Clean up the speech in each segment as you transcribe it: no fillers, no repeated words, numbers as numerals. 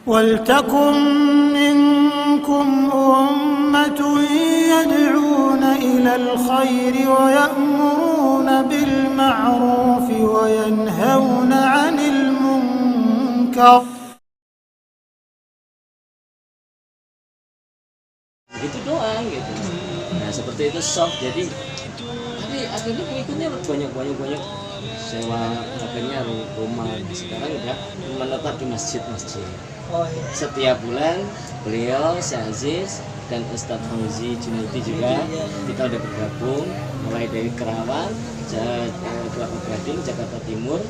وَلْتَكُنْ مِنْكُمْ أُمَّةٌ يَدْعُونَ إِلَى الْخَيْرِ وَيَأْمُرُونَ بِالْمَعْرُوفِ وَيَنْهَوْنَ عَنِ الْمُنْكَرِ. Itu doang gitu. Nah seperti itu soft, jadi tapi akhirnya pengikutnya banyak sewa akhirnya rumah. Sekarang udah menetap di masjid-masjid. Setiap bulan beliau, Syekh Aziz dan Ustadz Fauzi Junaidi juga kita udah bergabung mulai dari Kerawang, Kelapa Gading, Jakarta Timur,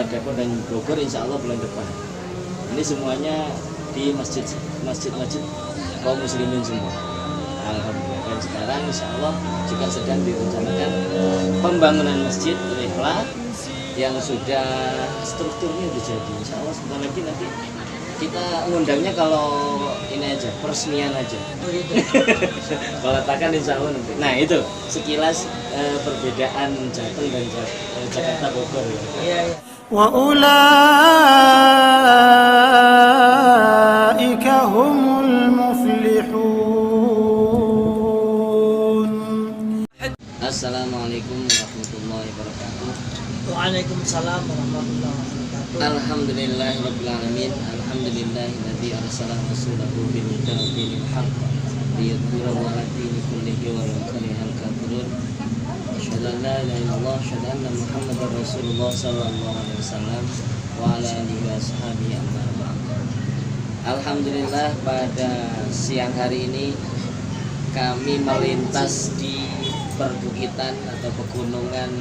Depok dan Bogor insya Allah bulan depan. Ini semuanya di masjid kaum muslimin semua. Alhamdulillah. Dan sekarang insya Allah juga sedang direncanakan pembangunan masjid Rihlah yang sudah strukturnya sudah jadi. Insya Allah sebentar lagi nanti kita ngundangnya kalau ini aja, peresmian aja. Peletakan insya Allah nanti. Nah itu sekilas perbedaan Jateng dan Jakarta Bogor. Ya. وَأُولَئِكَ هُمُ الْمُفْلِحُونَ. Assalamualaikum warahmatullahi wabarakatuh. Waalaikumsalam warahmatullahi wabarakatuh. Alhamdulillahirabbil alamin. Alhamdulillahilladzi arsala rasulahu bil huda wa dinil haqq liyudhhirahu 'ala dini kullihi wa law karihal kafirun. Asyhadu an la ilaha illallah wa asyhadu anna Muhammadar Rasulullah sallallahu alaihi wasallam wa ala alihi washabihi amma ba'd. Alhamdulillah pada siang hari ini kami melintas di perbukitan atau pegunungan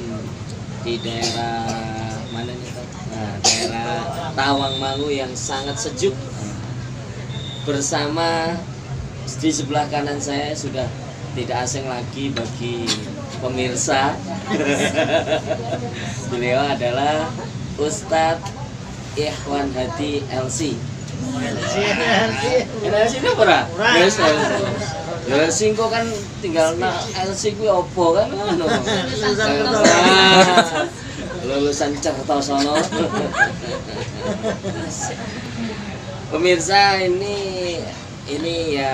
di daerah mana nih? Nah, daerah Tawangmangu yang sangat sejuk. Bersama di sebelah kanan saya sudah tidak asing lagi bagi pemirsa. Beliau adalah Ustadz Ikhwan Hadi LC. LC itu apa? Yes, LC kok kan tinggal LC gue opo kan? Lulusan Kertosono. Pemirsa ini ya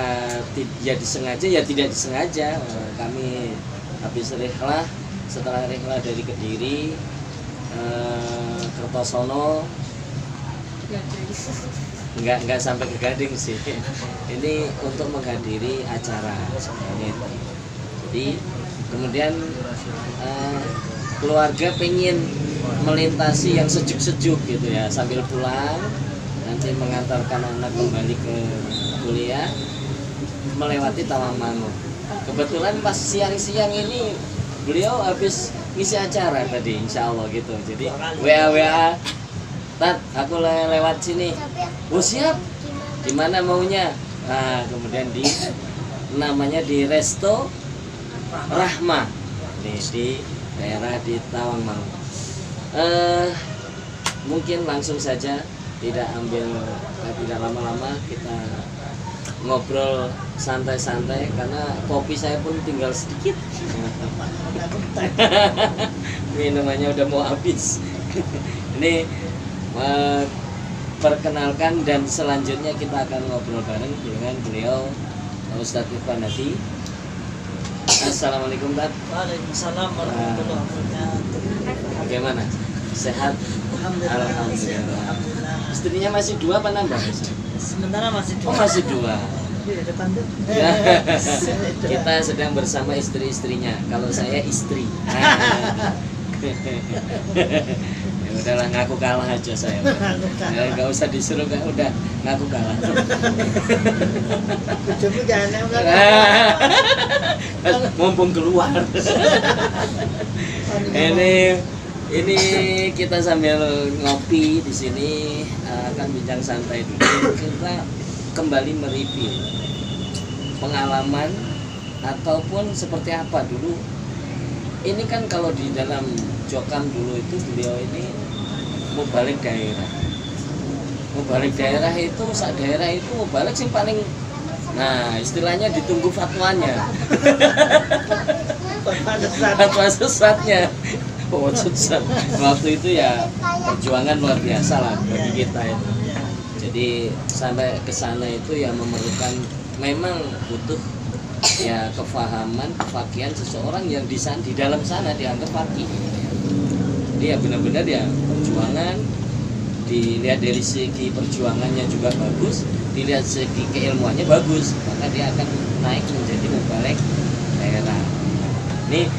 disengaja ya tidak disengaja kami habis rihlah, setelah rihlah dari Kediri, Kertosono, nggak sampai ke Gading sih. Ini untuk menghadiri acara sebenarnya itu. Jadi kemudian keluarga pengen melintasi yang sejuk-sejuk gitu ya, sambil pulang nanti mengantarkan anak kembali ke kuliah melewati Tawangmangu. Kebetulan pas siang-siang ini beliau habis ngisi acara tadi insya Allah gitu. Jadi WA Tat, aku lewat sini. Oh siap. Di mana maunya? Nah, kemudian namanya di Resto Rahma. Nih di daerah di Tawangmangu. Mungkin langsung saja tidak lama-lama kita ngobrol santai-santai karena kopi saya pun tinggal sedikit. Minumannya udah mau habis. Ini perkenalkan dan selanjutnya kita akan ngobrol bareng dengan beliau Ustadz Ikhwan Hadi. Assalamualaikum Tat. Waalaikumsalam warahmatullahi wabarakatuh. Bagaimana? Sehat? Alhamdulillah. Istrinya masih 2 apa nambah? Sementara masih 2. Oh masih 2. Di depan tuh. Kita sedang bersama istri-istrinya. Kalau saya istri. Ya udahlah, ngaku kalah aja saya. Nggak usah disuruh, udah ngaku kalah. Coba jangan Mumpung keluar. Ini kita sambil ngopi di sini akan bincang santai dulu. Kita kembali mereview pengalaman ataupun seperti apa dulu. Ini kan kalau di dalam Jokam dulu itu beliau ini mau balik daerah. Mau balik daerah itu sak daerah itu mau balik sih paling, nah istilahnya ditunggu fatwanya. Fatwa sesatnya. Waktu itu ya perjuangan luar biasa lah bagi kita itu. Jadi sampai ke sana itu ya memerlukan, memang butuh ya kefahaman, kefakihan seseorang yang di dalam sana dianggap fakih. Jadi ya benar-benar ya perjuangan, dilihat dari segi perjuangannya juga bagus, dilihat segi keilmuannya bagus, maka dia akan naik menjadi mubalek daerah. Nih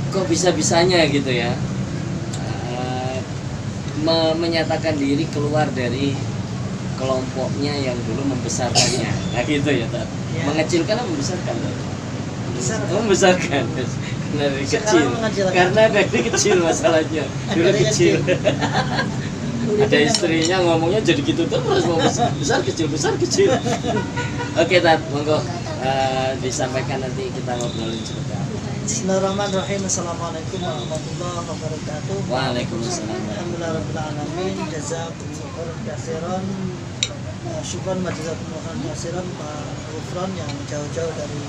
kok bisa-bisanya gitu ya menyatakan diri keluar dari kelompoknya yang dulu membesarkannya. Nah gitu ya, Tat. Ya. Mengecilkan atau membesarkan? Membesarkan. Karena dari Sekarang kecil. mengecilkan. Karena dari kecil masalahnya. Dulu Dari kecil. Udah Ada istrinya ngomongnya jadi gitu terus, mau besar kecil. Oke, Tat, monggo disampaikan, nanti kita ngobrolin sebentar. Bismillahirrahmanirrahim. Assalamualaikum warahmatullahi wabarakatuh. Waalaikumsalam. Alhamdulillahirrahmanirrahim. Jazakumullah khairan. Syukran wa jazakumullah khairan Pak Gufron yang jauh-jauh dari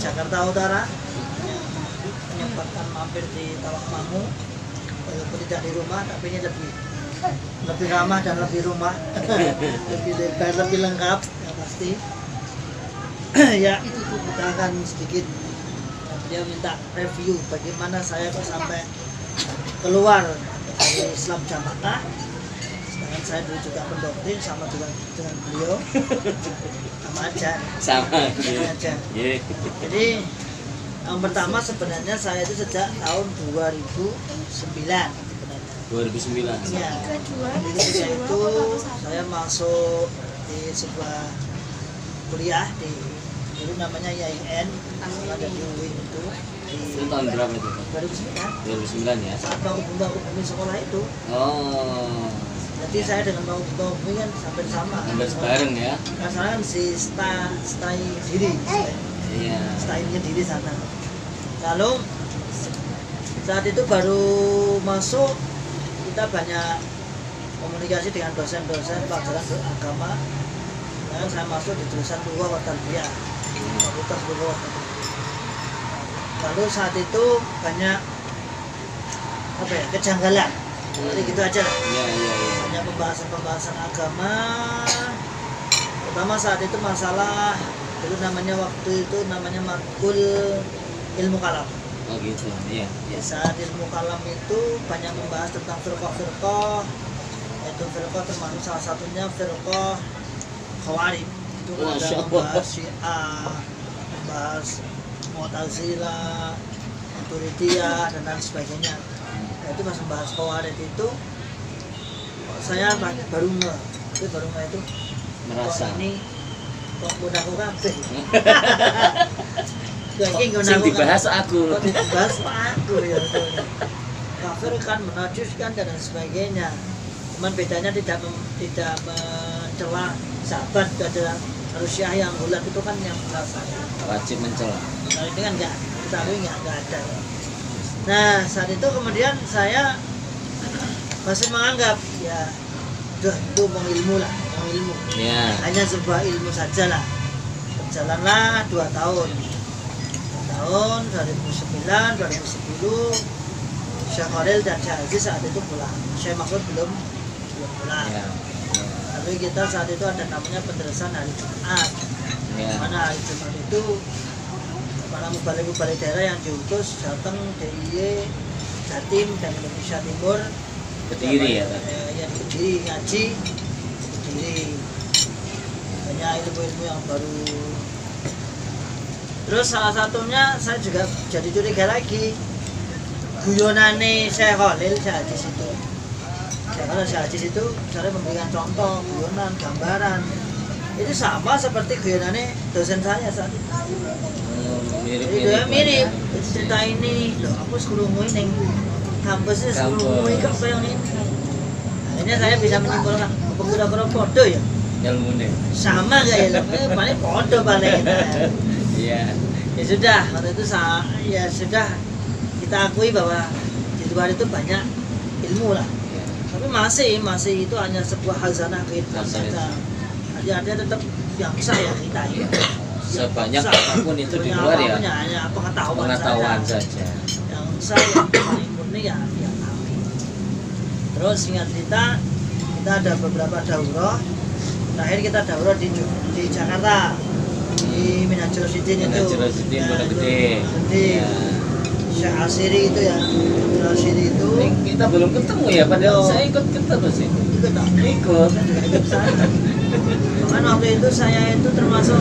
Jakarta Utara yang menyempatkan mampir di Tawakmangu, walaupun tidak di rumah, tapi ini lebih ramah dan lebih rumah, lebih lebar, lebih lengkap, yang pasti. Ya, kita akan sedikit, dia minta review bagaimana saya kok sampai keluar dari Islam Jamaah. Sedangkan saya dulu juga pendoktrin sama juga dengan beliau, sama aja. Sama aja. Yeah. Jadi yang pertama sebenarnya saya itu sejak tahun 2009 sebenarnya. 2009. Ya, jadi ketika itu saya masuk di sebuah kuliah di dulu namanya YIN, ada di UIN itu Itu di tahun berapa itu? 2009. 2009 ya. Saat bangun sekolah itu, Oh. jadi saya dengan bangun kan sampai sama. Hampir bareng ya. Nah, sana kan si stay diri, Iya. staynya diri sana. Lalu saat itu baru masuk, kita banyak komunikasi dengan dosen-dosen pelajaran agama. Dan saya masuk di jurusan Lughah wa Tarbiyah, Fakultas Lughah wa Tarbiyah. Lalu saat itu banyak kejanggalan. Jadi gitu aja lah. Iya. Banyak pembahasan agama. Pertama saat itu masalah dulu waktu itu namanya matkul ilmu kalam. Oh gitu. Iya. Ya, saat ilmu kalam itu banyak membahas tentang firqah, yaitu firqah termasuk salah satunya firqah Khawarij. Itu ada membahas Syiah, membahas Mu'tazilah, Maturidiyah dan lain sebagainya. Nah, itu pas membahas Khawarij itu saya baru itu Merasa. kok ini kok gunaku kabeh. Sing dibahas aku. Kok dibahas aku ya. Kafir kan, menajuskan dan lain sebagainya. Cuman bedanya tidak mencela sahabat, ada Rusyah yang bulat itu kan yang merasa Wajib mencela. nah, ini kan enggak, kita enggak ada. Nah saat itu kemudian saya masih menganggap ya itu mengilmu Iya. hanya sebuah ilmu saja lah. Berjalanlah 2 tahun 2009, 2010 Syekh Khalil dan Syekh Aziz saat itu pulang. Syekh Maksud belum pulang. Iya. Tapi kita saat itu ada namanya penderesan hari Jumat. Iya. Mana hari Jumat itu para mubalik daerah yang diutus datang DIY, Jatim dan Indonesia Timur. Kediri ya tadi. Yang Kediri ngaji, Kediri. Banyak ilmu-ilmu yang baru. Terus salah satunya saya juga jadi curiga lagi. Guyonane Syekh Khalil, Syekh Aziz itu. Kalau Syekh Aziz itu saya memberikan contoh guyonan, gambaran. Itu sama seperti guyonane dosen saya saat itu. Mirip. Cerita ini, loh aku sekrungu ini kampusnya sekrungu kok kayak ini. Akhirnya saya bisa menyimpulkan kira-kira podo ya. Ilmune. Sama kayak paling podo paling. Iya. Ya sudah, waktu itu ya sudah kita akui bahwa di luar itu banyak ilmu lah. Iya. Tapi masih itu hanya sebuah khazanah kehidupan saja. Artinya tetap yang sah ya kita ini. Sebanyak apapun itu di luar ya. Hanya Pengetahuan saja. Yang sah yang paling murni ya kami. Terus singkat cerita kita ada beberapa daurah. Terakhir kita daurah di Jakarta, di Minhajul Rosyidin itu. Minhajul Rosyidin Pondok Gede. Gede. Syekh Asiri itu ya, Abdul Asiri itu. Kita belum ketemu ya, padahal saya ikut terus sih. Ikut tak? Ikut. Saya juga ikut sana. Bahkan waktu itu saya itu termasuk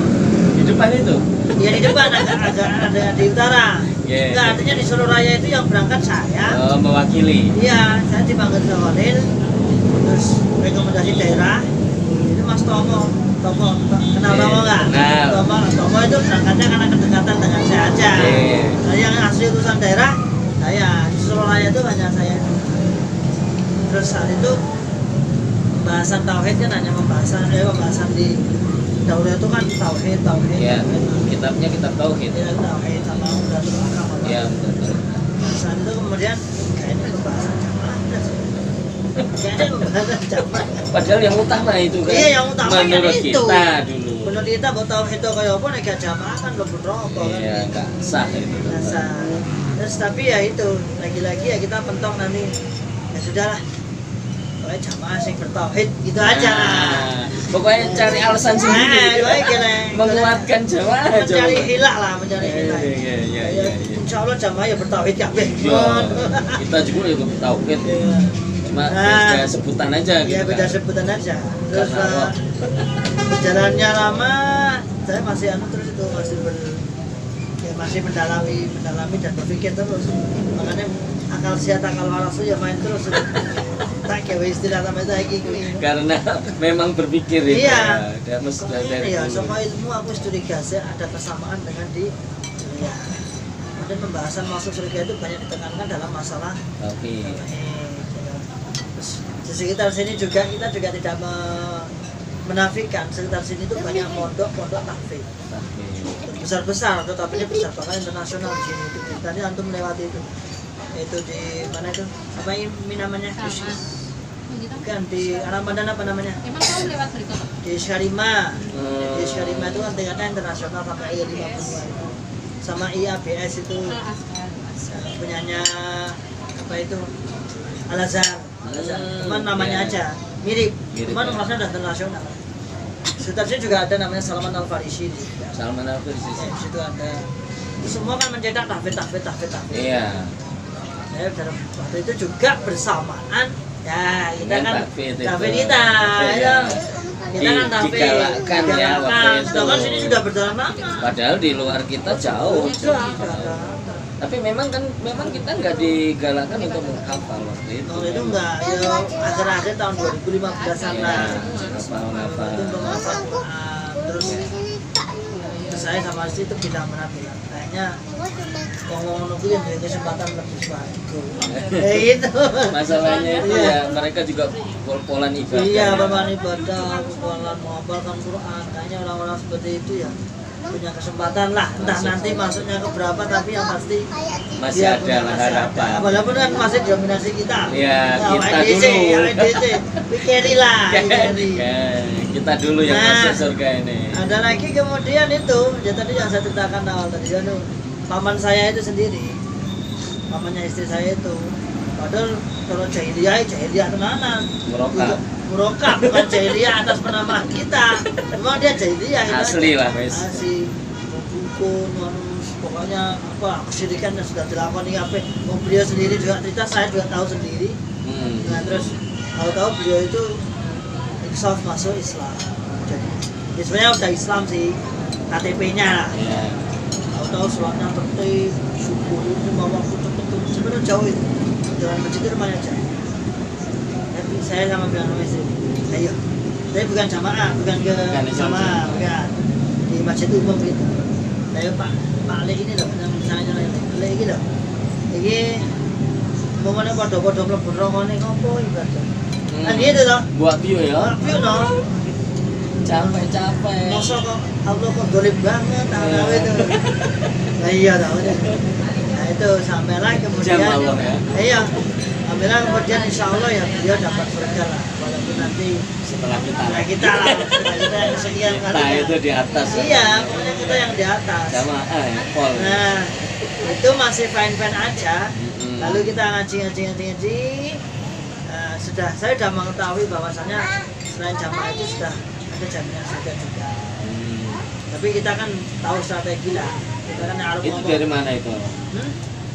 Di depan itu. ya di depan agak ada di utara. Yeah. Enggak, artinya di Solo Raya itu yang berangkat saya. Oh, mewakili. Iya, saya dipanggil Soholil, terus rekomendasi daerah. Itu Mas Tomo, kenal Yeah. Tomo nggak? Kenal. Tomo itu berangkatnya karena kedekatan dengan saya aja. Yeah. Nah, yang asli utusan daerah, saya di Solo Raya itu hanya saya. Terus saat itu pembahasan tauhid kan hanya pembahasan di daurah itu kan tauhid. Ya, kitabnya kitab tauhid. Ya, tauhid sama Umdatul Ahkam. Ya, betul. Nah, saat itu kemudian kayaknya pembahasan jamaah udah sih. Kayaknya pembahasan jamaah. Padahal yang utama itu kan. Iya, yang utama kan menurut itu. kita dulu. Menurut kita buat tauhid itu kayak apa nek jamaah kan lebih rokok kan. Iya, enggak sah itu. Biasa. Terus tapi ya itu lagi-lagi ya kita pentok nanti ya sudahlah. Pokoknya jamaah sing bertauhid gitu aja. Nah, pokoknya cari alasan sendiri. Menguatkan jamaah aja. Mencari hilah lah, mencari hilah. Iya. Insya Allah jamaah ya bertauhid kabeh. Iya. Kita juga ya bertauhid. Iya. Cuma Nah, beda sebutan aja gitu. Ya beda kan. sebutan aja. Terus Karena perjalanannya lama, saya masih terus itu masih mendalami dan berpikir terus. Makanya akal sehat akal waras itu ya main terus. Tak kira istilah sama lagi karena memang berpikir itu. Iya. Dia mesti dari Ya, dulu. sama ilmu aku curiga saya ada kesamaan dengan di dunia. Dan pembahasan masuk surga itu banyak ditekankan dalam masalah Oke. Terus di sekitar sini juga kita juga tidak menafikan sekitar sini itu banyak pondok tahfidz besar-besar, tetapi ini besar bahkan internasional di sini. Itu tadi antum melewati itu di mana itu apa ini namanya? Bukan di Ramadan apa namanya? Emang kamu lewat berikut? Di Syarima. Di Syarima itu kan tingkatnya internasional sampai I52 itu. Sama IABS itu punyanya apa itu? Al-Azhar. Cuman namanya aja mirip. Cuman kelasnya udah internasional. Sekitar sini juga ada namanya Salman Al-Farisi. Salman Al-Farisi. Di situ ada. Itu semua kan mencetak tahfidz. Iya. Ya, dalam waktu itu juga bersamaan ya kita Dengan kan tahfidz tahfidz itu. kita ya. Kita kan Digalakkan ya waktu itu. Sedangkan sini sudah berjalan lama. Padahal di luar kita jauh. Sudah. Tapi memang kita nggak digalakkan untuk menghafal waktu itu. Waktu itu enggak, ya akhir-akhir tahun 2015-an lah. Hafal. Itu untuk menghafal Quran. Terus saya sama istri itu bilang kayaknya ngomong itu yang punya kesempatan lebih bagus. Kayak gitu. Masalahnya itu Iya. ya mereka juga pol-polan ibadah. Iya, beban ibadah, bukan menghafalkan Quran. Kayaknya orang-orang seperti itu ya punya kesempatan lah. Entah nanti masuknya ke berapa, tapi yang pasti Masih dia ada punya lah masih harapan. ada. Walaupun kan masih dominasi kita. Iya, Nah, kita IDC, dulu. IDC, pikirilah. pikiri. Kita dulu yang Nah, masuk surga ini. Ada lagi kemudian itu, ya tadi yang saya ceritakan awal tadi, ya, paman saya itu sendiri, pamannya istri saya itu, padahal kalau jahiliyah tenanan, Merokap. Merokap, bukan jahiliyah atas penamaan kita, memang dia jahiliyah itu Asli aja. lah, wes. Asli, dukun, pokoknya apa kesyirikan yang sudah dilakukan ini apa, beliau sendiri juga cerita, saya juga tahu sendiri. Nah terus tahu-tahu beliau itu insaf masuk Islam. Jadi ya sebenarnya udah Islam sih, KTP-nya lah. Iya. Tahu-tahu sholatnya tertib, syukur itu mau waktu cepet sebenarnya jauh itu. Jalan masjid itu rumahnya jauh. Tapi saya sama bilang sama istri, ayo. Tapi bukan jamaah, bukan ke jamaah, bukan di masjid umum gitu. Ayo Pak Ali ini loh, yang misalnya Ali ini loh. Ini mau mana pada mlebu neraka ning opo ibadah. Kan gitu toh. Buat view ya. Tapi no. Capek. Masa kok Allah kok dolim banget tahu itu. Nah iya tahu deh. Nah itu sampailah kemudian. Jam Allah ya. Iya. Sampailah kemudian insya Allah ya dia dapat surga lah. Walaupun nanti Setelah kita. setelah kita lah, setelah kita yang sekian kali. Kita itu di atas. Iya, pokoknya kita yang di atas. Sama ya, pol. Nah itu masih fine aja. Lalu kita ngaji. saya sudah mengetahui bahwasannya selain jamaah itu sudah ada jaminan zakat juga. Tapi kita kan tahu strategi lah. Kita kan harus Itu ngomong. dari mana itu?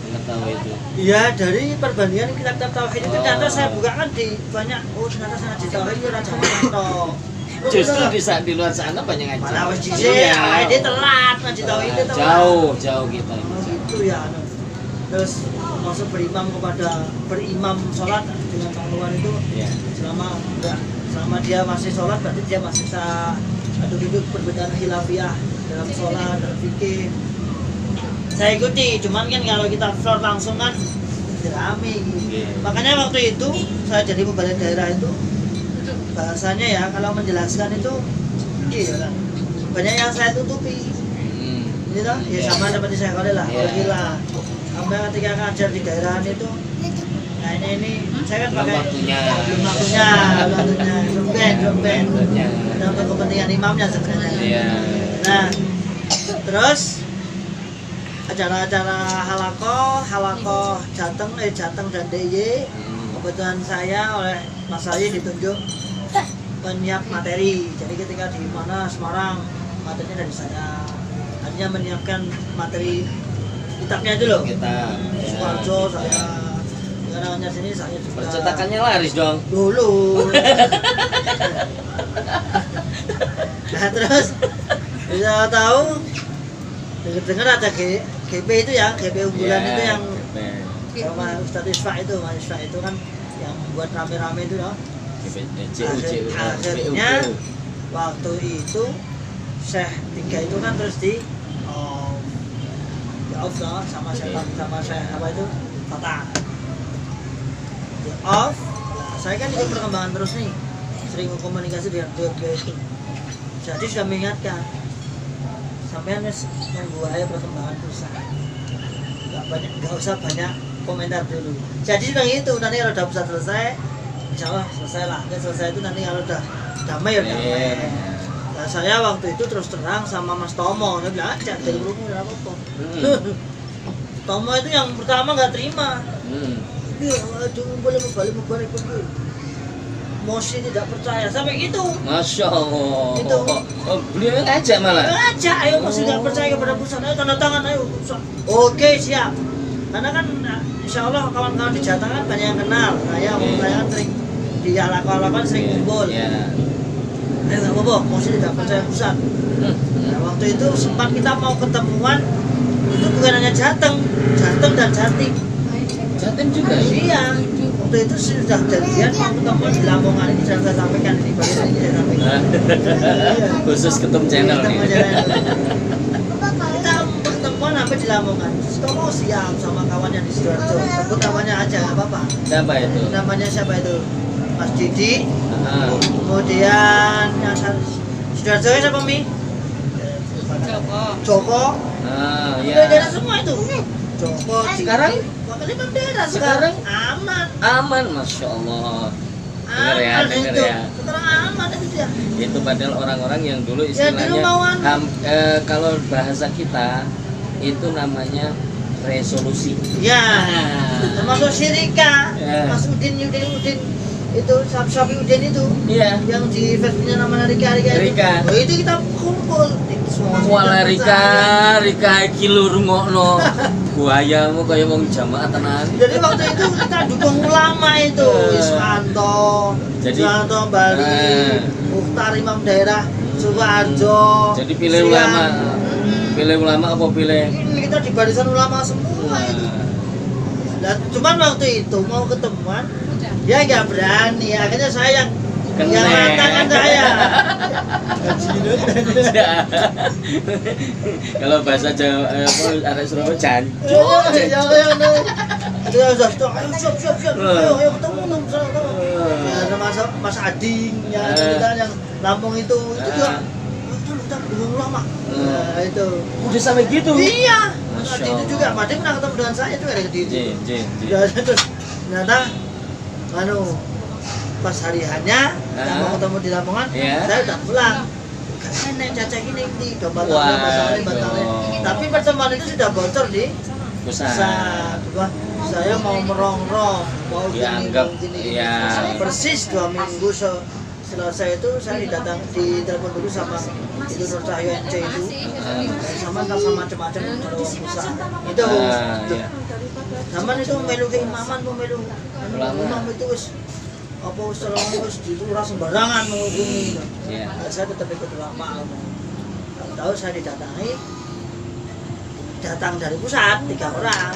Mengetahui itu. Iya, dari perbandingan kitab-kitab tauhid itu ternyata saya buka kan di banyak. Oh, ternyata saya di tauhid itu raja toh. Justru di luar sana banyak ngaji. Mana wis dhisik, dia telat ngaji tauhid itu telat. Jauh kita. Oh, gitu ya. Terus masuk berimam sholat dengan pengeluaran itu Iya. selama dia masih sholat berarti dia masih bisa duduk perbedaan khilafiyah dalam sholat dan fikih. Saya ikuti, cuman kan kalau kita floor langsung kan rame gitu. Makanya waktu itu saya jadi pembalik daerah itu bahasanya ya kalau menjelaskan itu iya kan banyak yang saya tutupi gitu ya sama seperti saya kali lah gila sampai ketika ngajar di daerahan itu nah ini saya kan pakai belum waktunya dan untuk kepentingan imamnya sebenarnya nah terus acara-acara halakoh Jateng dan DIY kebetulan saya oleh Mas Ayi ditunjuk penyiap materi. Jadi ketika di mana Semarang materinya dari saya. Artinya menyiapkan materi kitabnya itu loh. Kita. Sukarjo saya. Sekarangnya sini saya juga. Percetakannya laris dong. Dulu. Nah terus bisa tahu dengar ada GP itu ya, GP unggulan itu yang sama Ustadz Isfa itu, Mas Isfa itu kan yang buat rame-rame itu loh. Akhirnya waktu itu Syekh 3 itu kan terus di off loh sama Syekh apa itu Fatah di off. Nah, saya kan ikut perkembangan terus nih, sering komunikasi dengan beliau itu, jadi sudah mengingatkan sampean nunggu aja perkembangan perusahaan, nggak usah banyak komentar dulu. Jadi sedang itu nanti kalau udah bisa selesai insya Allah selesai lah. Dan selesai itu nanti kalau udah damai ya damai. Nah saya waktu itu terus terang sama Mas Tomo, saya bilang aja dari grupnya udah apa-apa. Tomo itu yang pertama nggak terima. Iya, aduh boleh balik Mosi tidak percaya sampai gitu. Masya Allah. Itu. Beliau yang ngajak malah. Ngajak, ayo Mosi tidak percaya kepada perusahaan, ayo tanda tangan ayo. Oke siap. Karena kan insya Allah kawan-kawan di Jateng kan banyak yang kenal. Saya kan sering di alakan sering kumpul. Nggak apa-apa, Mosi tidak percaya pusat. Nah, waktu itu sempat kita mau ketemuan, itu bukan hanya Jateng dan Jatim. Jatim juga. Iya. Waktu itu sudah jadian mau ketemuan di Lamongan, ini saya sampaikan ini bagian ini saya sampaikan. Khusus ketum channel nih. Kita ketemuan sampai di Lamongan. Kamu siap sama kawannya di Sidoarjo. Sebut namanya aja nggak apa-apa. Siapa itu? Namanya siapa itu? Mas Didi. Kemudian yang Sidoarjo siapa Mi? Joko. Iya. Daerah semua itu. Joko. Sekarang? Memang daerah sekarang aman. Masya Allah. Aman Dengar itu. ya. Sekarang aman itu dia. Itu padahal orang-orang yang dulu Ya, istilahnya dulu mauan. kalau bahasa kita itu namanya resolusi. Ya. Termasuk Syirika. Ya. Mas Udin itu Sapi Udin itu. Iya. Yang di Facebooknya namanya Rika itu. Oh, itu kita kumpul. Wala Rika kilo rungokno. Buayamu kaya wong jamaah tenan. Jadi waktu itu kita dukung ulama itu, Iswanto, Bali, Mukhtar Imam Daerah, Sukoharjo. Jadi pilih ulama. Pilih ulama apa pilih? Ini kita di barisan ulama semua itu. Dan cuman waktu itu mau ketemuan, dia nggak berani. Akhirnya saya yang tangan saya. Kalau bahasa Jawa arek Surabaya jancuk. Ayo siap. Ayo ketemu sama. Termasuk Mas Ading yang Lampung itu juga kita dukung ulama. Itu. Udah sampai gitu. Iya. Mas Ading itu juga, Mas Ading pernah ketemu dengan saya juga dari Kediri. Terus ternyata pas hari hanya mau ketemu di Lamongan, saya udah pulang. Nenek cacak ini batalnya. Tapi pertemuan itu sudah bocor di pusat. saya mau merongrong, mau Dianggap, gini. ya. Persis 2 minggu selesai itu saya ditelepon dulu sama itu Nur Cahyo NC itu, sama macam-macam kalau usaha itu. Iya. Zaman itu melu ke imaman, melu imam itu wis apa wis terus itu ora sembarangan menghubungi. Iya. Saya tetap ikut ulama. Tahu saya didatangi, datang dari pusat 3 orang,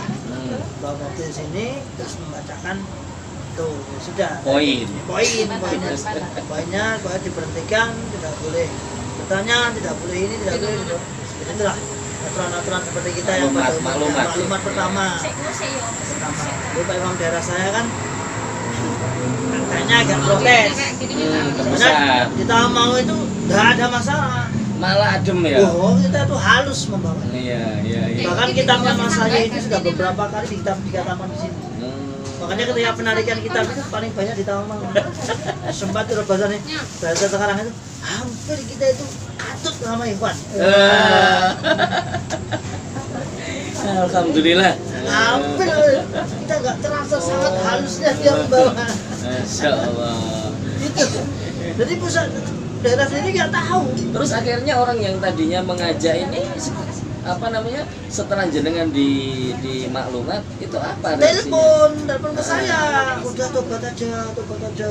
bawa mobil sini terus membacakan tuh sudah poinnya diberhentikan, tidak boleh bertanya, tidak boleh ini, tidak boleh itu. Itulah aturan-aturan seperti kita yang pada maklumat pertama. Lalu Pak Imam daerah saya kan angkanya agak protes. Karena kita mau itu nggak ada masalah. Malah adem ya. Oh, kita tuh halus membawa. Iya. Bahkan kitabnya Mas saya itu sudah beberapa kali dikatakan di sini. Makanya ketika penarikan kitab itu paling banyak di Taman. Sempat tuh bahasanya bahasa sekarang itu hampir kita itu katut sama Ikhwan. Alhamdulillah. Hampir kita nggak terasa sangat halusnya dia membawa. Masya Allah. Itu. Jadi pusat daerah sendiri nggak tahu. Terus akhirnya orang yang tadinya mengajak ini apa namanya, setelah jenengan di maklumat itu apa telepon ke saya, udah tobat aja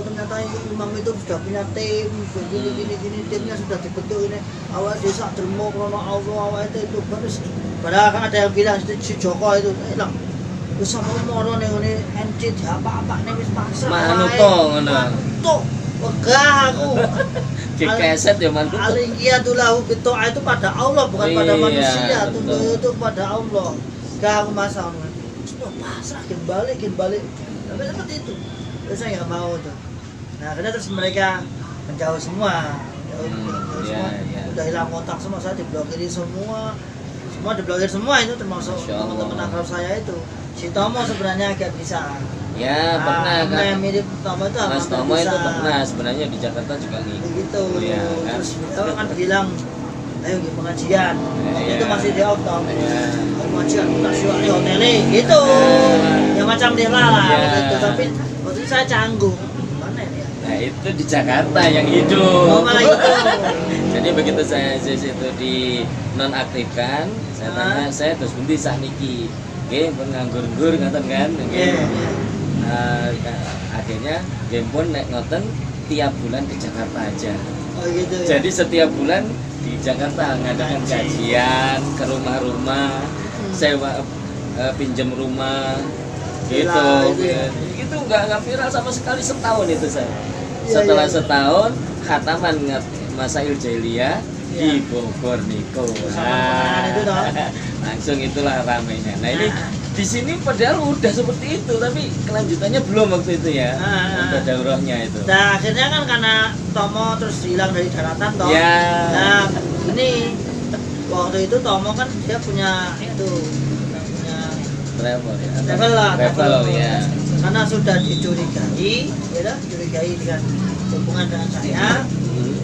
ternyata imam itu sudah punya tim gini timnya sudah dibentuk ini awal desa dermo krono Allah awal itu bagus. Padahal kan ada yang bilang si Joko itu hilang bisa moro nih ini encit apa nih wis pasrah manut to ngono tuh wegah aku kekeset ya manut alingiyatulahu bitoa itu pada Allah bukan pada manusia, betul. itu pada Allah. Gak aku masalah sudah pasrah balik tapi seperti itu terus saya nggak mau tuh. Nah akhirnya terus mereka menjauh semua semua. Udah hilang kontak semua, saya diblokir semua itu termasuk teman-teman akrab saya itu. Si Tomo sebenarnya agak bisa. Ya, pernah kan. Yang mirip Tomo itu Mas Tomo itu pernah sebenarnya di Jakarta juga ngikut. Begitu. Ya, kan? Terus beliau kan bilang, ayo di pengajian. Itu masih di off Tom. Pengajian tasyuah di hotelnya gitu. Ya macam dia lah gitu. Tapi waktu itu saya canggung. Gimana ya? Nah, itu di Jakarta yang hidup. Oh, malah itu. Jadi begitu saya itu di nonaktifkan, saya tanya, saya terus bunti sakniki. Oke, penganggur-nggur ngoten kan. Akhirnya game pun naik ngoten tiap bulan ke Jakarta aja. Oh gitu ya. Jadi setiap bulan di Jakarta ngadakan kajian ke rumah-rumah, sewa pinjam rumah gitu. Itu nggak viral sama sekali setahun itu saya. Setelah setahun khataman Masail Jahiliyah di Bogor Niko. Langsung itulah ramainya. Nah ini di sini padahal udah seperti itu, tapi kelanjutannya belum waktu itu ya. Untuk daurahnya itu. Nah akhirnya kan karena Tomo terus hilang dari daratan toh. Ya. Nah ini waktu itu Tomo kan dia punya itu travel ya. Karena sudah dicurigai, dicurigai dengan hubungan dengan saya.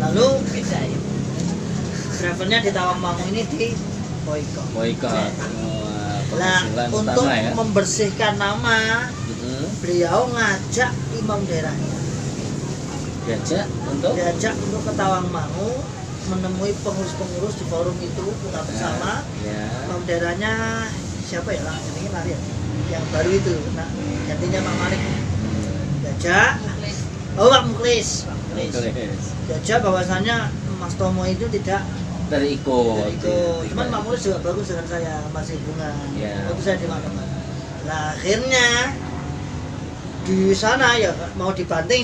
Lalu travelnya di Tawangmangu ini di boykot. Nah, untuk membersihkan nama, beliau ngajak imam daerahnya. Diajak untuk ke Tawangmangu menemui pengurus-pengurus di forum itu kita bersama. Imam daerahnya siapa ya? Ini lari ya. Yang baru itu, gantinya Pak Malik. Diajak. Pak Muklis. Diajak bahwasannya Mas Tomo itu tidak terikut. Cuman Pak Muklis juga bagus dengan saya, masih hubungan. Waktu saya di mana-mana. Nah akhirnya di sana ya mau dibanting.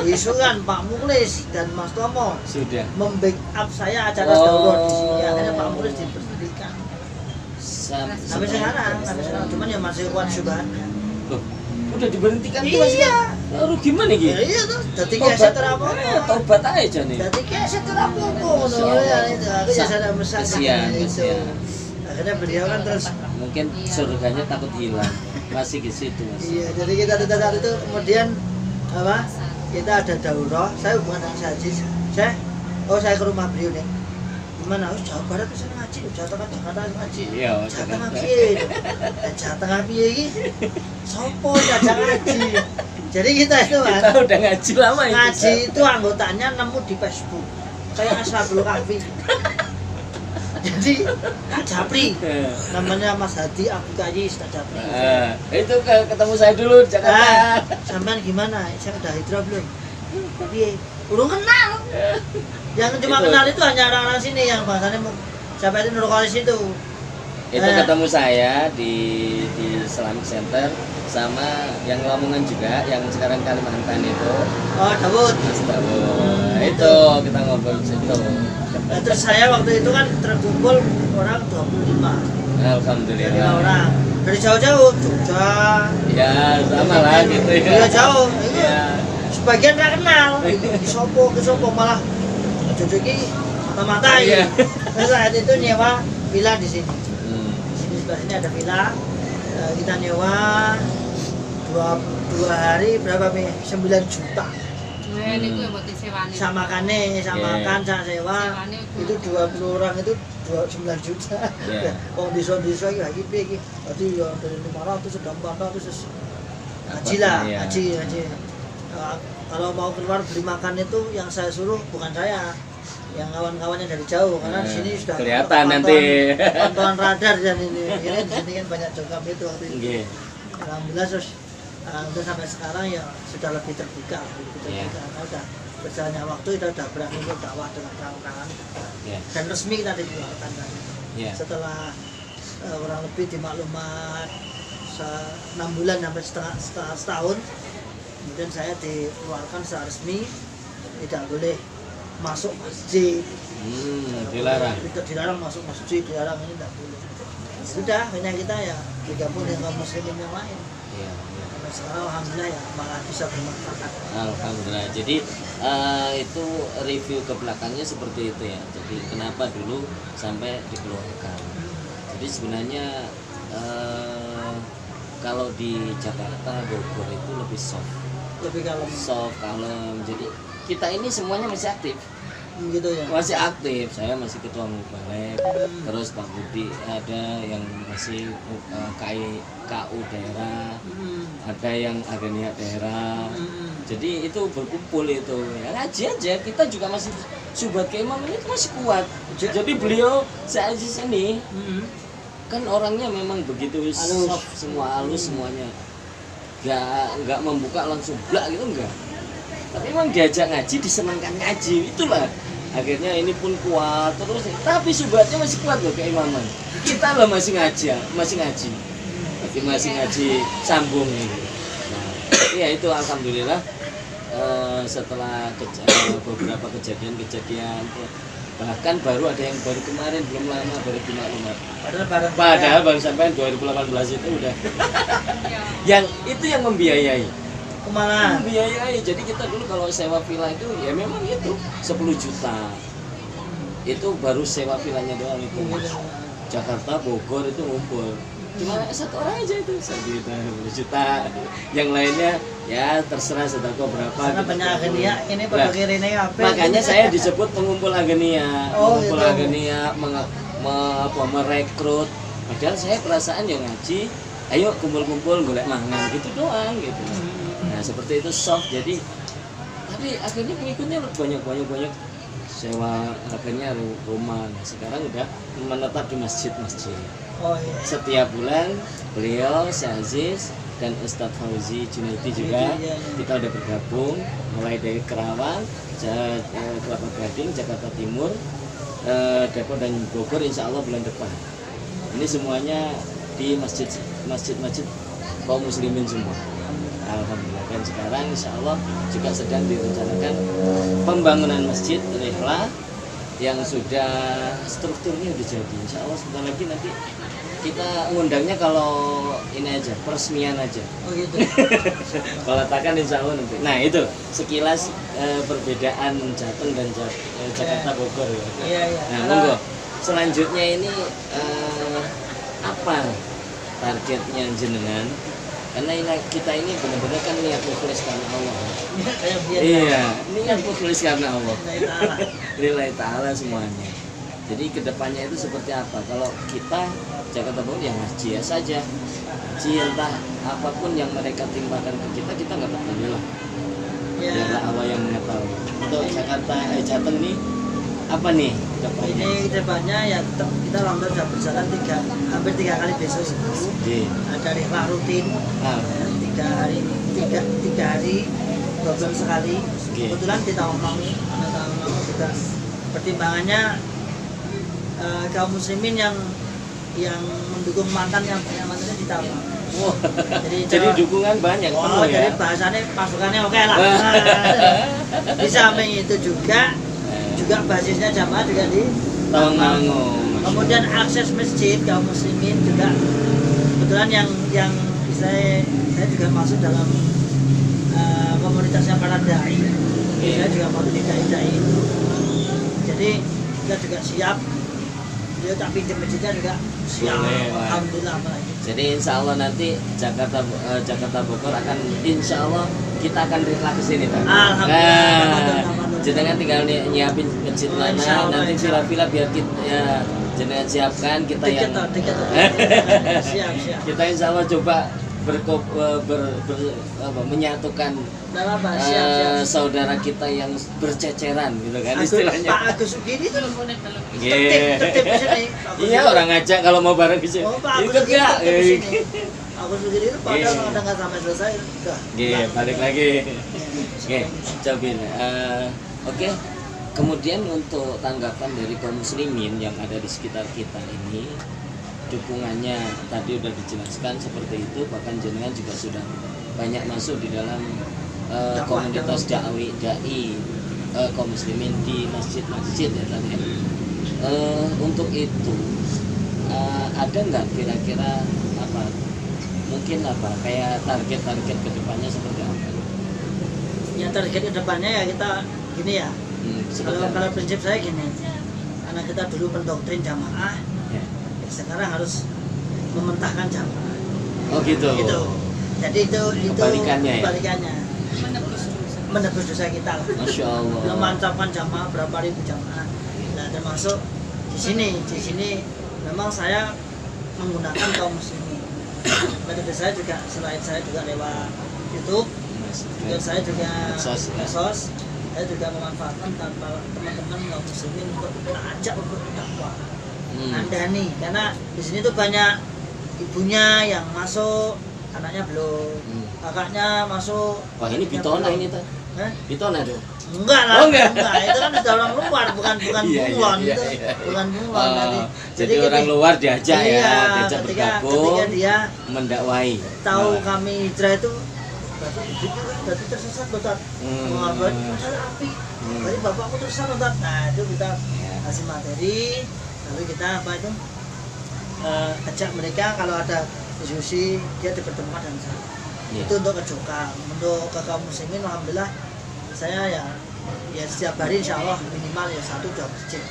Diisukan Pak Muklis dan Mas Tomo sudah membackup saya acara daurah di sini. Akhirnya Pak Muklis diberhentikan. Sampai sekarang, cuman ya masih kuat syubhatnya. Udah diberhentikan tuh Mas. Iya. Lalu gimana gitu? Iya tuh, dadi keset apa? Tobat aja nih. Dadi keset apa ngono ya itu. Aku ya sadar mesake. Kasihan. Akhirnya beliau kan terus mungkin surganya takut hilang. Masih di situ, Mas. Iya, jadi kita saat itu kemudian apa? Kita ada daurah, saya hubungan dengan Haji. Saya ke rumah beliau nih. gimana harus Jawa Barat bisa ngaji, Jawa Tengah Jakarta ngaji. Iya, Jawa Tengah piye? Jawa Tengah piye iki? Sopo jajak ngaji? Jadi kita itu kan Kita udah ngaji lama itu. ngaji itu anggotanya nemu di Facebook kayak Ashabul Kahfi. Jadi Kak Japri namanya Mas Hadi Abu Kayis Kak Japri. Itu ketemu saya dulu di Jakarta. Sampean gimana? Saya udah hijrah belum? Piye? Belum kenal. Yang cuma Itu. kenal itu hanya orang-orang sini yang bahasanya siapa itu Nur Khalis itu. Itu ketemu saya di Islamic Center sama yang Lamongan juga, yang sekarang Kalimantan itu. Oh, Dawud. Mas Dawud. Itu kita ngobrol di situ. Nah, terus saya waktu itu kan terkumpul orang 25. Alhamdulillah. 5 orang. Dari jauh-jauh, Jogja. Ya, sama lah gitu ya. Iya jauh. Itu Ya. sebagian nggak kenal. Di Sopo malah Jogja ini mata-mata Iya. ya. Terus saat itu nyewa villa di sini. Hmm. Di sini sebelah sini ada villa. Kita nyewa 2 hari berapa nih? 9 juta. Ini gue buat disewani. Sama makan, sama sewa. Itu 20 orang itu 9 juta. Iya. Kalau desa-desa iki lagi piye iki? Dadi ya dari 500 sudah 400 terus haji lah, Iya. haji. Kalau mau keluar beli makan itu yang saya suruh bukan saya, yang kawan-kawannya dari jauh karena di sini sudah kelihatan pantauan- nanti. pantauan radar dan ini di sini kan banyak jokap itu waktu itu. Nggih. Alhamdulillah terus sampai sekarang ya sudah lebih terbuka, Iya. karena udah berjalannya waktu kita udah berani untuk dakwah dengan terang-terangan Ya. dan resmi kita dikeluarkan tadi. Ya. Setelah kurang lebih dimaklumat 6 bulan sampai setahun, kemudian saya dikeluarkan secara resmi, tidak boleh masuk masjid. Dilarang. Tidak dilarang masuk masjid, dilarang ini tidak boleh. Sudah, hanya kita ya bergabung dengan kaum muslimin yang lain. Iya. Sampai sekarang alhamdulillah ya malah bisa bermanfaat. Alhamdulillah. Jadi itu review ke belakangnya seperti itu ya. Jadi kenapa dulu sampai dikeluarkan. Jadi sebenarnya kalau di Jakarta, Bogor itu lebih Lebih kalem kalem. Jadi kita ini semuanya masih aktif. gitu ya. Masih aktif. Saya masih ketua Mubalek. Terus Pak Budi ada yang masih KU daerah. Ada yang Agenia daerah. Jadi itu berkumpul itu ya ngaji aja, kita juga masih Subat Keimam ini masih kuat. Jadi beliau Aziz ini kan orangnya memang begitu soft, semua halus semuanya, nggak membuka langsung blak gitu enggak, tapi memang diajak ngaji, disenangkan ngaji, itulah akhirnya ini pun kuat terus. Tapi Subatnya masih kuat loh keimaman, kita loh masih ngaji, masih ngaji sambung ini. Nah, ya itu alhamdulillah setelah beberapa kejadian bahkan baru ada yang baru kemarin belum lama baru dimaklumat. Padahal baru sampai 2018 itu udah. Yang itu yang membiayai. Kemana? Membiayai. Jadi kita dulu kalau sewa villa itu ya memang itu 10 juta. Itu baru sewa villanya doang itu. Jakarta, Bogor itu ngumpul. Cuma satu orang aja itu 1 juta, 10 juta. Yang lainnya ya terserah sedekah berapa. Karena gitu. banyak agenia, ini pada kirinya apa? Makanya saya disebut pengumpul agenia, pengumpul gitu. agenia, merekrut. Padahal saya perasaan yang ngaji, ayo kumpul-kumpul golek mangan gitu doang gitu. Nah seperti itu soft. Jadi tapi akhirnya pengikutnya banyak sewa akhirnya rumah. Nah, sekarang udah menetap di masjid-masjid. Oh iya. Setiap bulan beliau, Aziz dan Ustadz Fauzi Junaidi juga Iya. kita udah bergabung mulai dari Kerawang, Kelapa Gading, Jakarta Timur, Depok dan Bogor insya Allah bulan depan. Ini semuanya di masjid kaum muslimin semua. Alhamdulillah. Dan sekarang insya Allah juga sedang direncanakan pembangunan masjid Rihla yang sudah strukturnya udah jadi. Insya Allah sebentar lagi nanti kita ngundangnya kalau ini aja, peresmian aja. Oh gitu. Kalau takkan insya Allah nanti. Nah itu sekilas perbedaan Jateng dan Jakarta Bogor ya. Iya. Nah monggo. Selanjutnya ini apa targetnya jenengan? Karena kita ini benar-benar kan niat mukhlis karena Allah. Kayak biasa. Iya, niat mukhlis karena Allah. Lillahi ta'ala. Lillahi ta'ala semuanya. Jadi kedepannya itu seperti apa? Kalau kita Jakarta Bogor yang ngaji ya saja, ngaji entah apapun yang mereka timpakan ke kita nggak peduli lah. Ya, Biarlah Allah yang mengetahui. Untuk Jakarta Jateng nih apa nih kedepannya? ini kedepannya ya tetap kita alhamdulillah sudah berjalan hampir 3 kali besok itu. Ada rihlah rutin. Ah, Ya, 3 hari 2 bulan sekali. Oke. Kebetulan di tahun lalu juga pertimbangannya kaum muslimin yang mendukung mantan yang banyak mantannya di tahun lalu. Wah, Jadi, jadi dukungan banyak penuh ya. Jadi bahasannya pasukannya oke lah. Di samping itu juga basisnya jamaah juga di Tawangangu. Kemudian akses masjid kaum muslimin juga kebetulan yang saya juga masuk dalam komunitasnya para dai. Saya juga masuk di dai itu. Jadi kita juga siap. Dia tak pinjam masjidnya juga siap. Boleh, Pak. Alhamdulillah. Jadi insya Allah nanti Jakarta Bogor akan insya Allah kita akan rihlah ke sini Pak. Alhamdulillah. Jenengan tinggal nyiapin masjid Oh, mana, insya Allah, nanti insya Allah. villa biar kita ya, jenengan siapkan kita Tiket yang tiket. Siap. kita insya Allah coba menyatukan Enggak apa, siap. saudara kita yang berceceran gitu kan Pak istilahnya. Agus Sugiri itu Yeah. tertib di sini. Pak Agus Iya Sugiri. orang ngajak kalau mau bareng ke sini. Oh, Pak Agus Ikut Sugiri gak? tertib di sini. Agus Sugiri itu padahal Iya. kalau udah nggak sampai selesai udah. Iya, balik lagi. Oke, Jabin. Oke. Kemudian untuk tanggapan dari kaum muslimin yang ada di sekitar kita ini, dukungannya tadi udah dijelaskan seperti itu, bahkan jenengan juga sudah banyak masuk di dalam komunitas dai kaum muslimin di masjid-masjid ya tadi. Untuk itu ada nggak kira-kira apa? Mungkin apa? Kayak target-target kedepannya seperti apa? Ya target kedepannya ya kita gini ya. Seperti apa? Kalau prinsip saya gini, karena kita dulu mendoktrin jamaah, Ya. sekarang harus mementahkan jamaah. Oh gitu. Gitu. Jadi itu Kebalikannya ya? kebalikannya. Menebus dosa kita lah. Masya Allah. Memantapkan jamaah berapa ribu jamaah. Nah termasuk di sini memang saya menggunakan kaum muslimin. Metode saya juga selain saya juga lewat YouTube, juga saya juga medsos, saya juga memanfaatkan tanpa teman-teman kaum muslimin untuk ajak untuk dakwah. Andani karena di sini tuh banyak ibunya yang masuk, anaknya belum, kakaknya masuk. Wah ini adiknya Bitona belum. ini tuh. Hah? Bitona tuh. Enggak lah, Oh, enggak. itu kan sudah orang luar, bukan Iya, bunglon iya, itu, iya. bukan bunglon Oh, nanti. jadi orang luar diajak iya, ya, diajak ketika bergabung, dia mendakwai. tahu Nah, kami hijrah itu, berarti tersesat Ustaz. Berarti masalah api, berarti bapakku tersesat Ustaz. Nah itu kita kasih materi, lalu kita apa itu ajak mereka kalau ada diskusi dia dipertemukan dengan saya. Iya. Itu untuk ke Jokang, untuk ke kaum muslimin alhamdulillah saya ya setiap hari insya Allah minimal ya 1-2 masjid.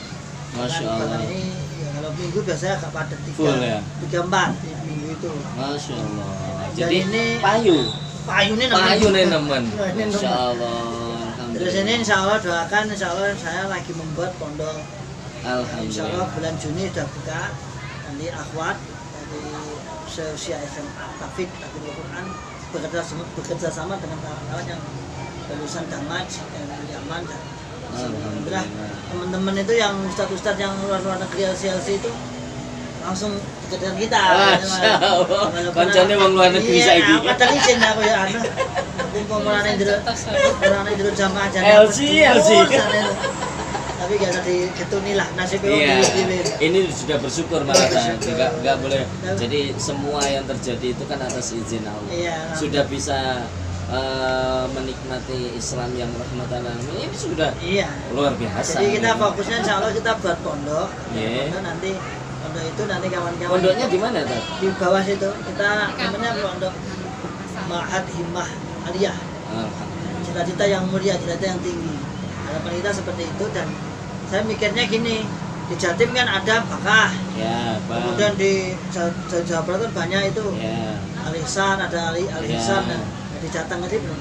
Masya Bahkan Allah. ini ya, kalau minggu biasanya agak padat Full ya? 3-4 di minggu itu. Masya Allah. Dan Jadi ini- payu. Payu ini Payu nih nemen. Nah, ini Masya nemen. Allah. Terus ini insya Allah doakan, insya Allah saya lagi membuat pondok. Insya Allah Alhamdulillah. bulan Juni sudah buka. Nanti akhwat dari seusia SMA Tafid Al-Quran bekerja sama dengan kawan-kawan yang lulusan Damaj dan Yaman dan alhamdulillah teman-teman itu yang ustadz-ustadz yang luar negeri LC itu langsung dekat dengan kita. Masya Allah. Koncone wong luar negeri saiki. Iya, padahal izin aku ya anu. Kumpul mulane jero jamaah LC. Tapi gak ada dituni lah nasib Iya, dewe. ini sudah bersyukur malah Bersyukur. nggak boleh. Jadi semua yang terjadi itu kan atas izin Allah. Iya. Sudah bisa menikmati Islam yang rahmatan lil alamin, ini sudah Iya. luar biasa. Jadi kita fokusnya insya Allah kita buat pondok. Iya. Pondok nanti pondok itu nanti kawan-kawan. Pondoknya di mana tuh? Di bawah situ kita namanya pondok Ma'had Himmah Aliyah. Alhamdulillah. Cita-cita yang mulia, cita-cita yang tinggi. Harapan kita seperti itu dan saya mikirnya gini, di Jatim kan ada Bakah, Ya, Bang. kemudian di Jawa Barat kan banyak itu Ya. Al-Ihsan, ada Al-Ihsan, Ya. dan di Jateng tadi belum.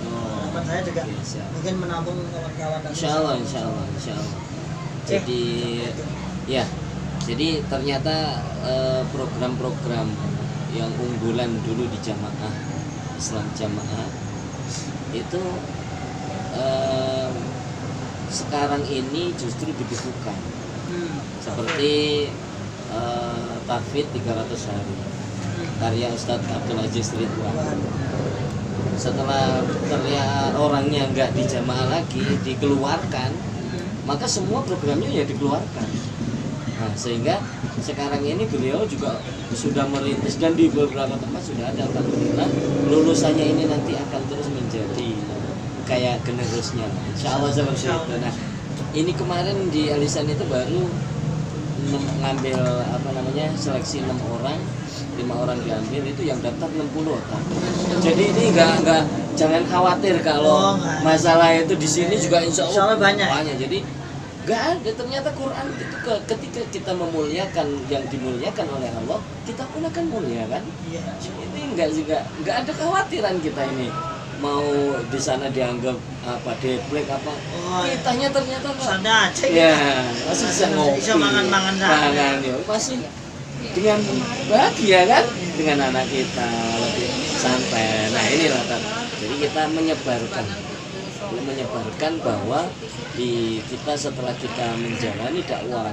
Oh, Harapan saya juga biasa. mungkin menampung kawan-kawan. Insya Allah, insya Allah, insya Allah. Jadi Ya, jadi ternyata program-program yang unggulan dulu di jamaah Islam jamaah itu sekarang ini justru dibukukan seperti Tahfidz 300 hari karya Ustadz Abdul Aziz Ridwan. Setelah terlihat orangnya nggak di jamaah lagi, dikeluarkan, maka semua programnya ya dikeluarkan. Nah, sehingga sekarang ini beliau juga sudah merintis dan di beberapa tempat sudah ada, alhamdulillah. Lulusannya ini nanti akan terus menjadi kayak generusnya, insya Allah seperti itu. Nah, ini kemarin di Alisan itu baru ngambil seleksi 6 orang, 5 orang diambil, itu yang daftar 60 orang. Jadi ini enggak jangan khawatir kalau masalah itu di sini juga insya Allah banyak. Jadi enggak ada, ternyata Quran itu ketika kita memuliakan yang dimuliakan oleh Allah, kita pun akan mulia kan? Iya. Ini enggak ada kekhawatiran kita ini mau di sana dianggap deplek apa. Kitanya ternyata sana aja ya, masih bisa ngopi. Bisa mangan ya, masih dengan bahagia kan dengan anak kita lebih santai. Nah, inilah kan. Jadi kita menyebarkan bahwa di kita setelah kita menjalani dakwah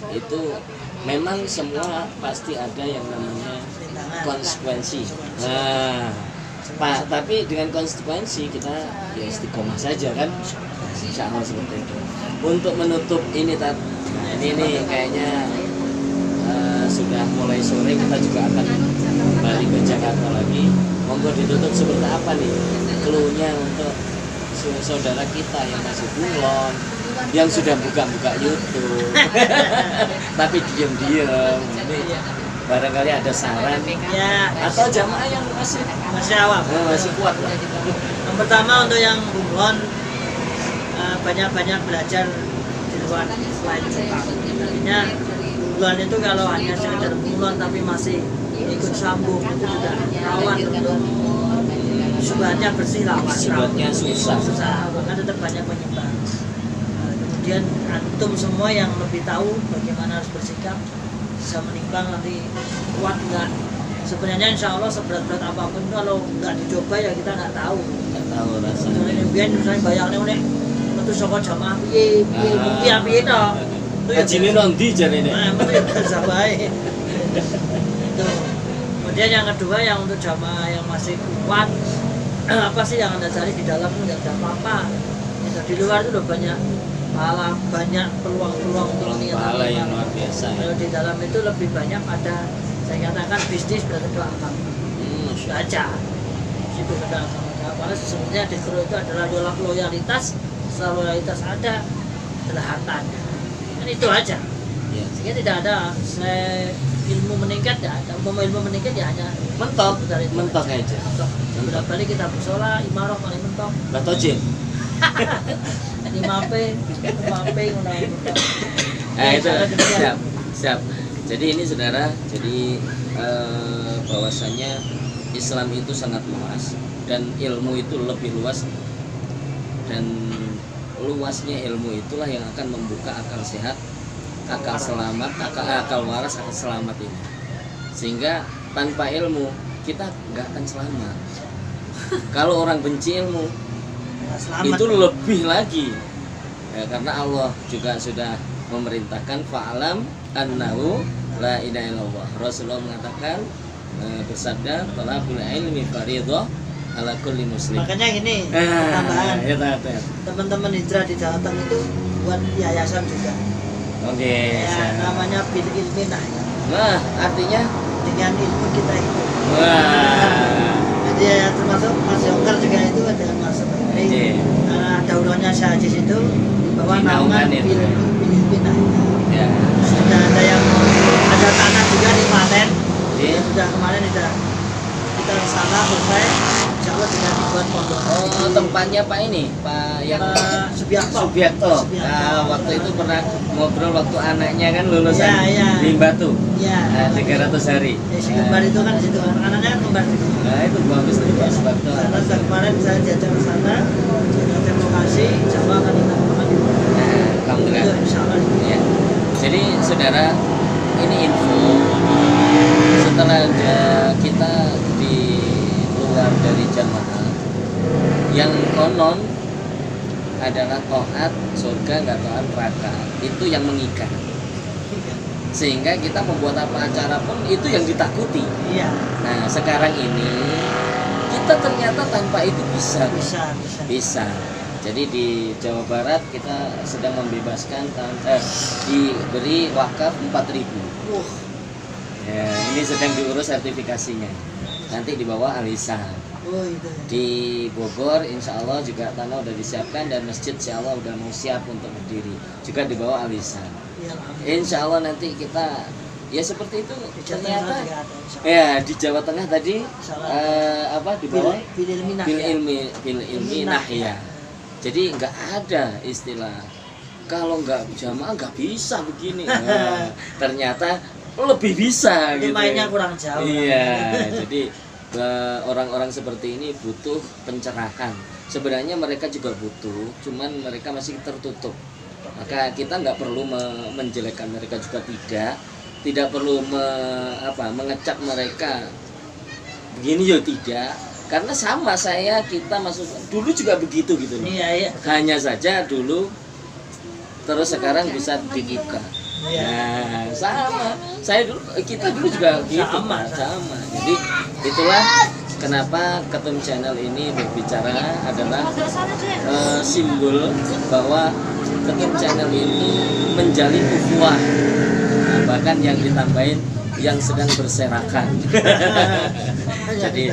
itu memang semua pasti ada yang namanya konsekuensi. Nah, Pak, tapi dengan konsekuensi kita ya istiqomah saja kan, insya Allah seperti itu. Untuk menutup ini nah ini kayaknya sudah mulai sore, kita juga akan kembali ke Jakarta lagi. Monggo ditutup seperti apa nih clue-nya untuk saudara kita yang masih bunglon, yang sudah buka YouTube tapi diam-diam. Barangkali ada saran ya, atau jamaah yang masih awam, masih kuat lah. Yang pertama untuk yang bunglon, banyak-banyak belajar di luar selain Jepang. Artinya bunglon itu kalau hanya sekedar bunglon tapi masih ikut sambung itu juga rawan untuk subhatnya bersih, subhatnya susah, bahkan tetap banyak penyebar. Kemudian antum semua yang lebih tahu bagaimana harus bersikap, bisa menimbang nanti kuat enggak. Sebenarnya insya Allah seberat-berat apapun kalau nggak dicoba ya kita nggak tahu rasanya. Misalnya bayangnya udah itu soko jamaah piye toh ajine nanti jarene biasa baik. Kemudian yang kedua yang untuk jamaah yang masih kuat, apa sih yang Anda cari di dalam itu nggak ada apa-apa. Di luar itu udah banyak pahala, banyak peluang-peluang untuk pahala yang luar biasa. Kalau di dalam itu lebih banyak pada, saya katakan bisnis berkedua akal. Baca situ kedua akal. Karena sesungguhnya di Guru itu adalah loyalitas. Setelah loyalitas ada adalah hartanya. Kan itu aja. Ya. Sehingga tidak ada ilmu meningkat, ya ada. Ilmu meningkat ya hanya mentok aja. Berapa kali kita bersolah, imarah paling mentok. Batojin. Ini mape ngundang. Itu siap. Jadi ini saudara, bahwasannya Islam itu sangat luas dan ilmu itu lebih luas, dan luasnya ilmu itulah yang akan membuka akal sehat, akal selamat, akal waras, akal selamat ini. Sehingga tanpa ilmu kita nggak akan selamat. Kalau orang benci ilmu itu lebih lagi ya, karena Allah juga sudah memerintahkan fa'alam annahu la ilaha illallah. Rasulullah mengatakan bersabda talabul ilmi fardhah ala kulli muslim. Makanya ini tambahan teman-teman hijrah di Jawa Tengah itu buat yayasan juga. Oke. Namanya bil ilminah. Nah, artinya dengan ilmu kita itu. Wah. Jadi termasuk Mas Yongkar juga itu dengan Mas Seperti. Daurahnya Syahjis itu di bawah naungan bil ilminah. Ya. Sudah ada yang ada tanah juga di Klaten. Sudah kemarin kita sana selesai. Insya Allah tidak dibuat pondok. Oh, tempatnya Pak ini, Pak yang Subiakto. Nah, waktu itu pernah ngobrol waktu anaknya kan lulusan di Batu. Iya. 300 hari. Si kembar itu kan di situ, anaknya kan kembar itu. Nah, itu bagus tuh Pak Subiakto. Karena kemarin saya diajak ke sana, terima kasih, coba akan kita makan di sana. Alhamdulillah. Insya Allah. Ya. Jadi saudara, ini info setelah ada kita di luar dari jamaah yang konon adalah taat surga nggak taat neraka, itu yang mengikat, sehingga kita membuat apa acara pun itu yang ditakuti. Iya. Nah sekarang ini kita ternyata tanpa itu bisa. Jadi di Jawa Barat kita sedang membebaskan diberi wakaf 4.000. Ya, ini sedang diurus sertifikasinya. Nanti di bawah Alisan. Itu. Di Bogor insya Allah juga tanah udah disiapkan dan masjid insya Allah udah mau siap untuk berdiri. Juga di bawah Alisan. Insya Allah nanti kita ya seperti itu. Ternyata ya di Jawa Tengah tadi di bawah bil ilmi nahya. Jadi nggak ada istilah kalau nggak jamaah nggak bisa begini. Nah, ternyata lebih bisa gitu. Mainnya kurang jauh. Iya, jadi orang-orang seperti ini butuh pencerahan. Sebenarnya mereka juga butuh, cuman mereka masih tertutup. Maka kita nggak perlu menjelekkan mereka juga tidak perlu mengecap mereka begini ya tidak. Karena sama kita masuk dulu juga begitu gitu loh. Iya. Hanya saja dulu terus sekarang bisa dibuka. Nah, sama. Kita dulu juga gitu. Sama. Jadi itulah kenapa Ketum Channel ini berbicara adalah simbol bahwa Ketum Channel ini menjalin ukhuwah. Nah, bahkan yang ditambahin yang sedang berserakan. jadi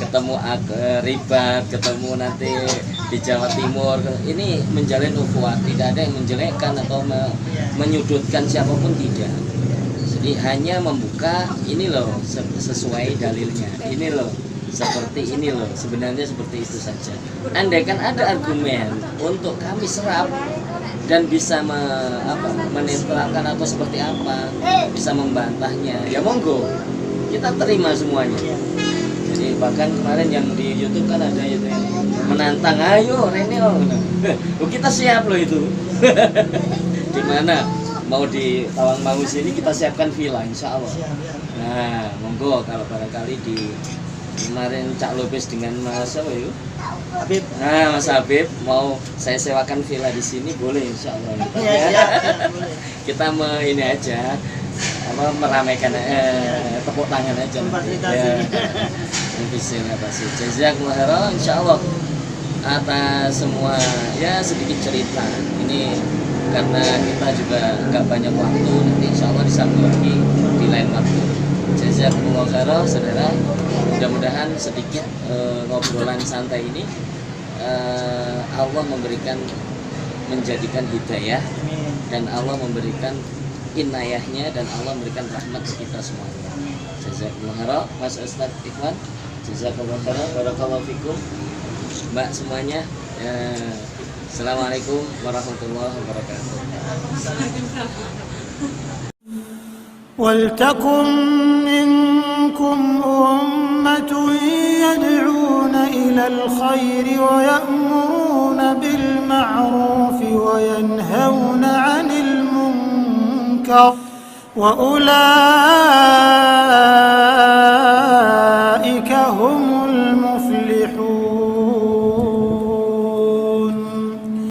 ketemu ribat, ketemu nanti di Jawa Timur, ini menjalin ukhuwah, tidak ada yang menjelekkan atau menyudutkan siapapun, tidak. Jadi hanya membuka ini loh sesuai dalilnya, ini loh seperti ini loh, sebenarnya seperti itu saja. Andaikan ada argumen untuk kami serap dan bisa menetralkan atau seperti apa, bisa membantahnya, ya monggo, kita terima semuanya. Jadi bahkan kemarin yang di YouTube kan ada itu yang menantang, ayo Reneo, kita siap loh itu. Dimana mau di Tawangmangu sini kita siapkan villa insya Allah. Nah monggo kalau barangkali di kemarin Cak Lopez dengan Mas Habib. Nah, Mas Habib mau saya sewakan villa di sini boleh insya Allah. Kita ini aja meramaikan tepuk tangan aja. Jazakumullah khairan insya Allah atas semua ya sedikit cerita ini karena kita juga nggak banyak waktu, nanti insya Allah disambung lagi di lain waktu. Jazakumullah khairan saudara. Mudah-mudahan sedikit ngobrolan santai ini Allah menjadikan hidayah dan Allah memberikan inayahnya dan Allah memberikan rahmat ke kita semuanya. Jazakumullah khairan Mas Ustaz Ikhwan, jazakumullah khairan, barakallahu fikum Mbak semuanya. Assalamualaikum warahmatullahi wabarakatuh. ولتكن منكم أمة يدعون إلى الخير ويأمرون بالمعروف وينهون عن المنكر وأولئك